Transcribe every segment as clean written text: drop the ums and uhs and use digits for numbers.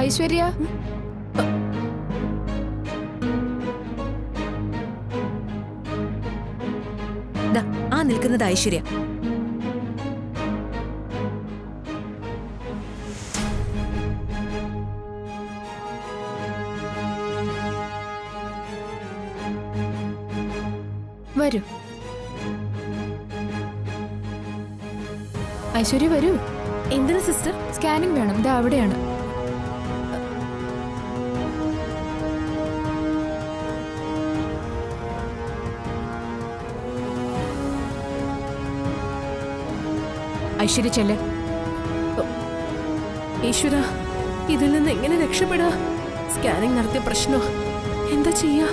ഐശ്വര്യ, ആ നിൽക്കുന്നത് ഐശ്വര്യ. വരൂ. ഐശ്വര്യ വരൂ. എന്തിനാ സിസ്റ്റർ? സ്കാനിംഗ് വേണം, ഇതാ അവിടെയാണ്. ഐശ്വര്യ ചെല്ല്. ഈശ്വര, ഇതിൽ നിന്ന് എങ്ങനെ രക്ഷപ്പെടാ? സ്കാനിംഗ് നടത്തിയ പ്രശ്നോ? എന്താ ചെയ്യാ?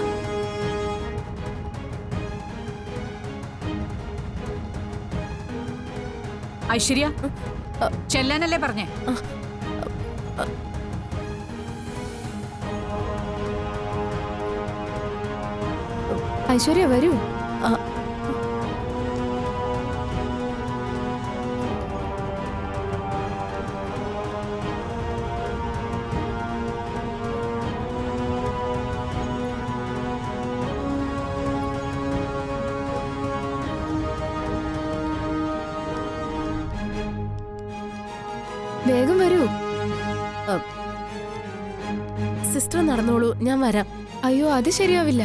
ഐശ്വര്യ, ചെല്ലാനല്ലേ പറഞ്ഞേ? ഐശ്വര്യ വരൂ. വേഗം വരൂ. സിസ്റ്റർ നടന്നോളൂ, ഞാൻ വരാം. അയ്യോ, അത് ശരിയാവില്ല.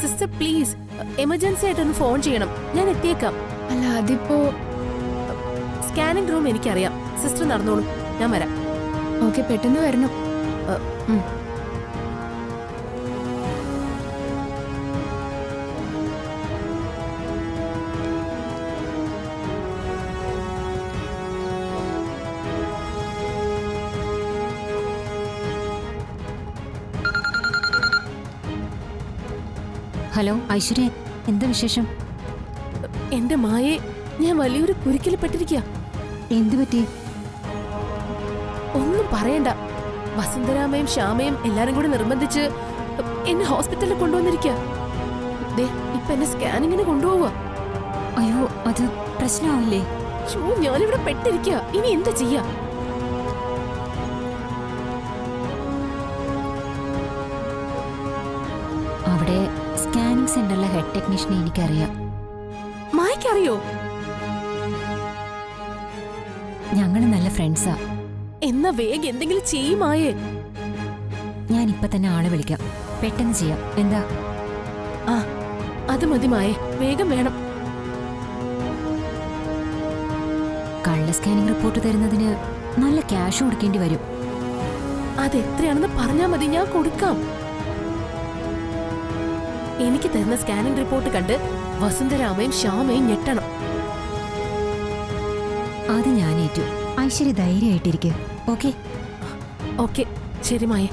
സിസ്റ്റർ പ്ലീസ്, എമർജൻസി ആയിട്ടൊന്ന് ഫോൺ ചെയ്യണം, ഞാൻ എത്തിയേക്കാം. അല്ല, അതിപ്പോ സ്കാനിംഗ് റൂം എനിക്കറിയാം. സിസ്റ്റർ നടന്നോളൂ, ഞാൻ വരാം. ഓക്കെ, പെട്ടെന്ന് വരണം. ഹലോ ഐശ്വര്യ, എന്താ വിശേഷം? എന്റെ മായെ, ഞാൻ വലിയൊരു കുരുക്കിൽ പെട്ടിരിക്കുക. എന്തു പറ്റി? ഒന്നും പറയണ്ട. വസുന്ധരാമയും ശ്യാമയും എല്ലാരും കൂടി നിർബന്ധിച്ച് എന്നെ ഹോസ്പിറ്റലിൽ കൊണ്ടുവന്നിരിക്കുക. ഇപ്പൊ എന്നെ സ്കാനിങ്ങിന് കൊണ്ടുപോവുക. അയ്യോ, അത് പ്രശ്നമാവില്ലേ? ഞാനിവിടെ പെട്ടിരിക്കുക. ഇനി എന്താ ചെയ്യാ? അവിടെ സ്കാനിംഗ് സെന്ററിലെ ഹെഡ് ടെക്നീഷ്യനെ എനിക്കറിയാം. മായ്ക്കറിയോ? ഞങ്ങള് നല്ല ഫ്രണ്ട്സാ. എന്നാ വേഗം എന്തെങ്കിലും ചെയ്യുമായേ. ഞാൻ ഇപ്പൊ തന്നെ ആളെ വിളിക്കാം, പെട്ടെന്ന് ചെയ്യാം. എന്താ? ആ, അത് മതി മായേ, വേഗം വേണം. കള്ള സ്കാനിംഗ് റിപ്പോർട്ട് തരുന്നതിന് നല്ല ക്യാഷ് കൊടുക്കേണ്ടി വരും. അതെത്രയാണെന്ന് പറഞ്ഞാ മതി, ഞാൻ കൊടുക്കാം. എനിക്ക് തരുന്ന സ്കാനിംഗ് റിപ്പോർട്ട് കണ്ട് വസുന്ധരാമയും ശ്യാമയും ഞെട്ടണം. അത് ഞാൻ ഏറ്റു. ഐശ്വര്യ ധൈര്യമായിട്ടിരിക്കുക. ഓക്കെ? ഓക്കെ, ശരി മായേ.